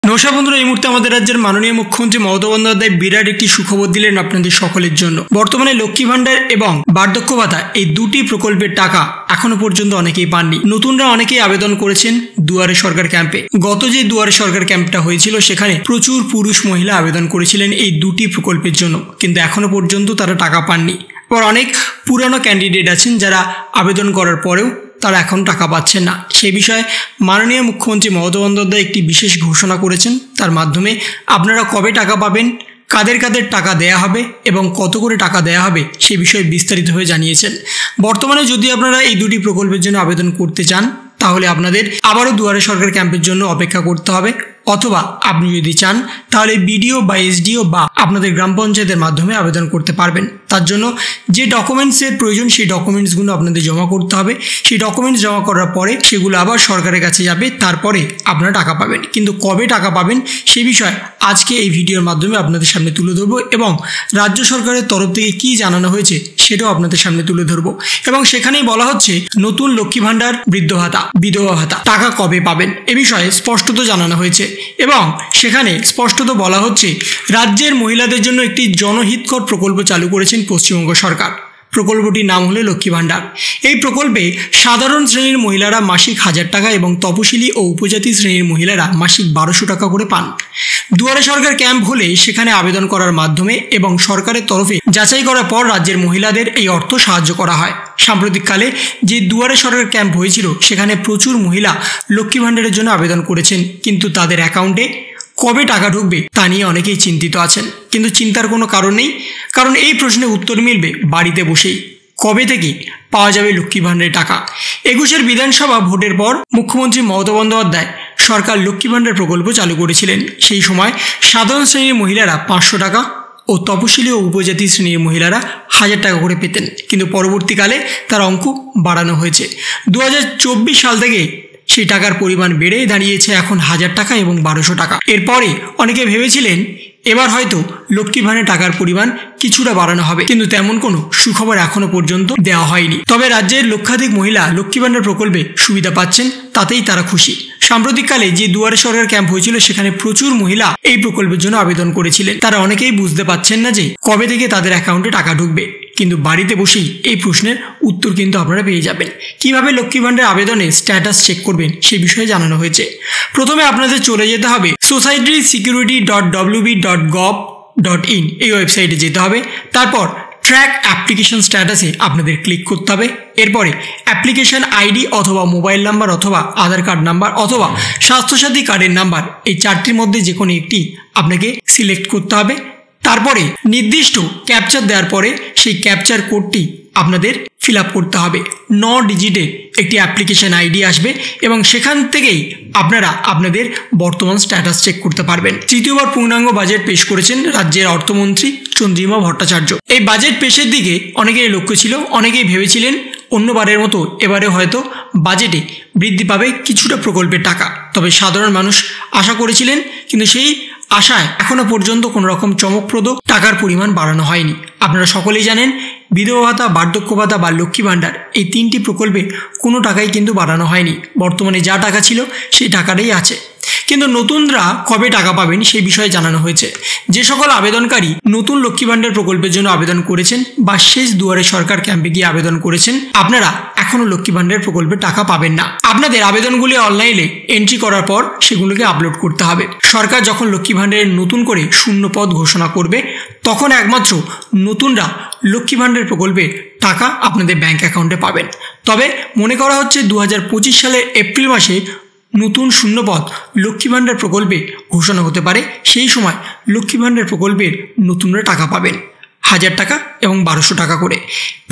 নমস্কার বন্ধুরা, এই মুহূর্তে আমাদের রাজ্যের মাননীয় মুখ্যমন্ত্রী মমতা বন্দ্যোপাধ্যায় বিরাট একটি সুখবর দিলেন আপনাদের সকলের জন্য। বর্তমানে লক্ষ্মী ভান্ডার এবং বার্ধক্য ভাতা এই দুটি প্রকল্পের টাকা এখনো পর্যন্ত অনেকেই পাননি। নতুনরা অনেকেই আবেদন করেছেন দুয়ারে সরকার ক্যাম্পে। গত যে দুয়ারে সরকার ক্যাম্পটা হয়েছিল সেখানে প্রচুর পুরুষ মহিলা আবেদন করেছিলেন এই দুটি প্রকল্পের জন্য, কিন্তু এখনো পর্যন্ত তারা টাকা পাননি। আবার অনেক পুরানো ক্যান্ডিডেট আছেন যারা আবেদন করার পরেও তারা এখন টাকা পাচ্ছেন না। সেই বিষয়ে মাননীয় মুখ্যমন্ত্রী মমতা বন্দ্যোপাধ্যায় একটি বিশেষ ঘোষণা করেছেন। তার মাধ্যমে আপনারা কবে টাকা পাবেন, কাদের কাদের টাকা দেয়া হবে এবং কত করে টাকা দেয়া হবে সে বিষয়ে বিস্তারিতভাবে জানিয়েছেন। বর্তমানে যদি আপনারা এই দুটি প্রকল্পের জন্য আবেদন করতে চান তাহলে আপনাদের আবারও দুয়ারে সরকার ক্যাম্পের জন্য অপেক্ষা করতে হবে, অথবা আপনি যদি চান তাহলে বিডিও বা এসডিও বা আপনাদের গ্রাম পঞ্চায়েতের মাধ্যমে আবেদন করতে পারবেন। তার জন্য যে ডকুমেন্টসের প্রয়োজন সেই ডকুমেন্টসগুলো আপনাদের জমা করতে হবে। সেই ডকুমেন্টস জমা করার পরে সেগুলো আবার সরকারের কাছে যাবে, তারপরে আপনারা টাকা পাবেন। কিন্তু কবে টাকা পাবেন সে বিষয়ে আজকে এই ভিডিওর মাধ্যমে আপনাদের সামনে তুলে ধরবো এবং রাজ্য সরকারের তরফ থেকে কী জানানো হয়েছে সেটাও আপনাদের সামনে তুলে ধরবো। এবং সেখানেই বলা হচ্ছে নতুন লক্ষ্মী ভান্ডার, বৃদ্ধ ভাতা, বিধবা ভাতা টাকা কবে পাবেন এ বিষয়ে স্পষ্টত জানানো হয়েছে। এবং সেখানে স্পষ্টত বলা হচ্ছে রাজ্যের মহিলাদের জন্য একটি জনহিতকর প্রকল্প চালু করেছেন পশ্চিমবঙ্গ সরকার। প্রকল্পটির নাম হলো লক্ষ্মী ভান্ডার। এই প্রকল্পে সাধারণ শ্রেণীর মহিলারা মাসিক 1000 টাকা এবং তপশিলি ও উপজাতি শ্রেণীর মহিলারা মাসিক 1200 টাকা করে পান। দুয়ারে সরকার ক্যাম্প হলে সেখানে আবেদন করার মাধ্যমে এবং সরকারের তরফে যাচাই করার পর রাজ্যের মহিলাদের এই অর্থ সাহায্য করা হয়। সাম্প্রতিককালে যে দুয়ারে সরকার ক্যাম্প হয়েছিল সেখানে প্রচুর মহিলা লক্ষ্মী ভান্ডারের জন্য আবেদন করেছেন, কিন্তু তাদের অ্যাকাউন্টে কবে টাকা ঢুকবে তা নিয়ে অনেকেই চিন্তিত আছেন। কিন্তু চিন্তার কোনো কারণ নেই, কারণ এই প্রশ্নের উত্তর মিলবে বাড়িতে বসেই। কবে থেকে পাওয়া যাবে লক্ষ্মী ভান্ডারের টাকা? 21-এর বিধানসভা ভোটের পর মুখ্যমন্ত্রী মমতা বন্দ্যোপাধ্যায় সরকার লক্ষ্মী ভান্ডার প্রকল্প চালু করেছিলেন। সেই সময় সাধারণ শ্রেণীর মহিলারা 500 টাকা ও তপশিলি ও উপজাতি শ্রেণীর মহিলারা 1000 টাকা করে পেতেন, কিন্তু পরবর্তীকালে তার অঙ্ক বাড়ানো হয়েছে। 2024 সাল থেকে সেই টাকার পরিমাণ বেড়ে দাঁড়িয়েছে এখন 1000 টাকা এবং 1200 টাকা। এরপরে অনেকে ভেবেছিলেন এবার হয়তো লক্ষ্মী ভান্ডারের টাকার পরিমাণ কিছুটা বাড়ানো হবে, কিন্তু তেমন কোনো সুখবর এখনো পর্যন্ত দেওয়া হয়নি। তবে রাজ্যের লক্ষাধিক মহিলা লক্ষ্মী ভান্ডার প্রকল্পে সুবিধা পাচ্ছেন, তাতেই তারা খুশি। সাম্প্রতিককালে যে দুয়ারে সরকার ক্যাম্প হয়েছিল সেখানে প্রচুর মহিলা এই প্রকল্পের জন্য আবেদন করেছিলেন। তারা অনেকেই বুঝতে পারছেন না যে কবে থেকে তাদের অ্যাকাউন্টে টাকা ঢুকবে, কিন্তু বাড়িতে বসেই এই প্রশ্নের উত্তর কিন্তু আপনারা পেয়ে যাবেন। কিভাবে লক্ষ্মী ভান্ডার আবেদনের স্ট্যাটাস চেক করবেন সে বিষয়ে জানানো হয়েছে। প্রথমে আপনাদের চলে যেতে হবে societysecurity.wb.gov.in এই ওয়েবসাইটে যেতে হবে। তারপর ট্র্যাক অ্যাপ্লিকেশন স্ট্যাটাসে আপনাদের ক্লিক করতে হবে। এরপরে অ্যাপ্লিকেশন আইডি অথবা মোবাইল নাম্বার অথবা আধার কার্ড নাম্বার অথবা স্বাস্থ্যসাথী কার্ডের নাম্বার এই 4টির মধ্যে যে কোনো একটি আপনাকে সিলেক্ট করতে হবে। তারপরে নির্দিষ্ট ক্যাপচার দেওয়ার পরে সেই ক্যাপচার কোডটি আপনাদের ফিল আপ করতে হবে। 9 ডিজিটের একটি অ্যাপ্লিকেশন আইডি আসবে এবং সেখান থেকেই আপনারা আপনাদের বর্তমান স্ট্যাটাস চেক করতে পারবেন। তৃতীয়বার পূর্ণাঙ্গ বাজেট পেশ করেছেন রাজ্যের অর্থমন্ত্রী চন্দ্রিমা ভট্টাচার্য। এই বাজেট পেশের দিকে অনেকেরই লক্ষ্য ছিল, অনেকেই ভেবেছিলেন অন্যবারের মতো এবারে হয়তো বাজেটে বৃদ্ধি পাবে কিছুটা প্রকল্পের টাকা। তবে সাধারণ মানুষ আশা করেছিলেন, কিন্তু সেই আশায় এখনো পর্যন্ত কোনো রকম চমকপ্রদ টাকার পরিমাণ বাড়ানো হয়নি। আপনারা সকলেই জানেন বিধবা ভাতা, বার্ধক্য ভাতা বা লক্ষ্মী ভান্ডার এই 3টি প্রকল্পে কোনো টাকাই কিন্তু বাড়ানো হয়নি। বর্তমানে যা টাকা ছিল সেই টাকাটাই আছে। কিন্তু নতুনরা কবে টাকা পাবেন সেই বিষয়ে জানানো হয়েছে। যে সকল আবেদনকারী নতুন লক্ষ্মী ভান্ডার প্রকল্পের জন্য আবেদন করেছেন বা শেষ দুয়ারে সরকার ক্যাম্পে গিয়ে আবেদন করেছেন, আপনারা এখনও লক্ষ্মী ভান্ডার প্রকল্পে টাকা পাবেন না। আপনাদের আবেদনগুলি অনলাইনে এন্ট্রি করার পর সেগুলোকে আপলোড করতে হবে। সরকার যখন লক্ষ্মী ভান্ডারের নতুন করে শূন্য পদ ঘোষণা করবে তখন একমাত্র নতুনরা লক্ষ্মী ভান্ডার প্রকল্পে টাকা আপনাদের ব্যাংক অ্যাকাউন্টে পাবেন। তবে মনে করা হচ্ছে 2025 সালের এপ্রিল মাসে নতুন শূন্যপদ লক্ষ্মী ভান্ডার প্রকল্পে ঘোষণা হতে পারে। সেই সময় লক্ষ্মী ভান্ডার প্রকল্পের নতুনরা টাকা পাবেন 1000 টাকা এবং 1200 টাকা করে।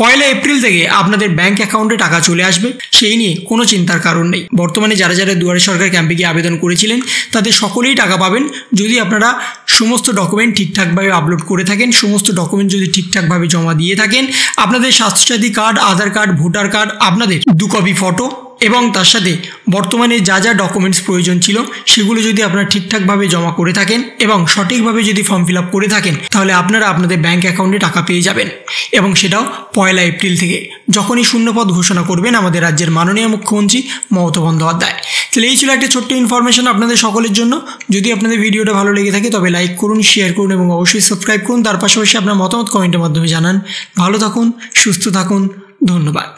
1 এপ্রিল থেকে আপনাদের ব্যাংক অ্যাকাউন্টে টাকা চলে আসবে, সেই নিয়ে কোনো চিন্তার কারণ নেই। বর্তমানে যারা যারা দুয়ারে সরকার ক্যাম্পে গিয়ে আবেদন করেছিলেন তাদের সকলেই টাকা পাবেন যদি আপনারা সমস্ত ডকুমেন্ট ঠিকঠাকভাবে আপলোড করে থাকেন, সমস্ত ডকুমেন্ট যদি ঠিকঠাকভাবে জমা দিয়ে থাকেন, আপনাদের স্বাস্থ্যসাথী কার্ড, আধার কার্ড, ভোটার কার্ড, আপনাদের 2 কপি ফটো এবং তার সাথে বর্তমানে যা যা ডকুমেন্টস প্রয়োজন ছিল সেগুলো যদি আপনারা ঠিকঠাকভাবে জমা করে থাকেন এবং সঠিকভাবে যদি ফর্ম ফিল আপ করে থাকেন তাহলে আপনারা আপনাদের ব্যাঙ্ক অ্যাকাউন্টে টাকা পেয়ে যাবেন, এবং সেটাও 1 এপ্রিল থেকে, যখনই শূন্যপদ ঘোষণা করবেন আমাদের রাজ্যের মাননীয় মুখ্যমন্ত্রী মমতা বন্দ্যোপাধ্যায়। তাহলে এই ছিল একটা ছোট্ট ইনফরমেশন আপনাদের সকলের জন্য। যদি আপনাদের ভিডিওটা ভালো লেগে থাকে তবে লাইক করুন, শেয়ার করুন এবং অবশ্যই সাবস্ক্রাইব করুন। তার পাশাপাশি আপনার মতামত কমেন্টের মাধ্যমে জানান। ভালো থাকুন, সুস্থ থাকুন, ধন্যবাদ।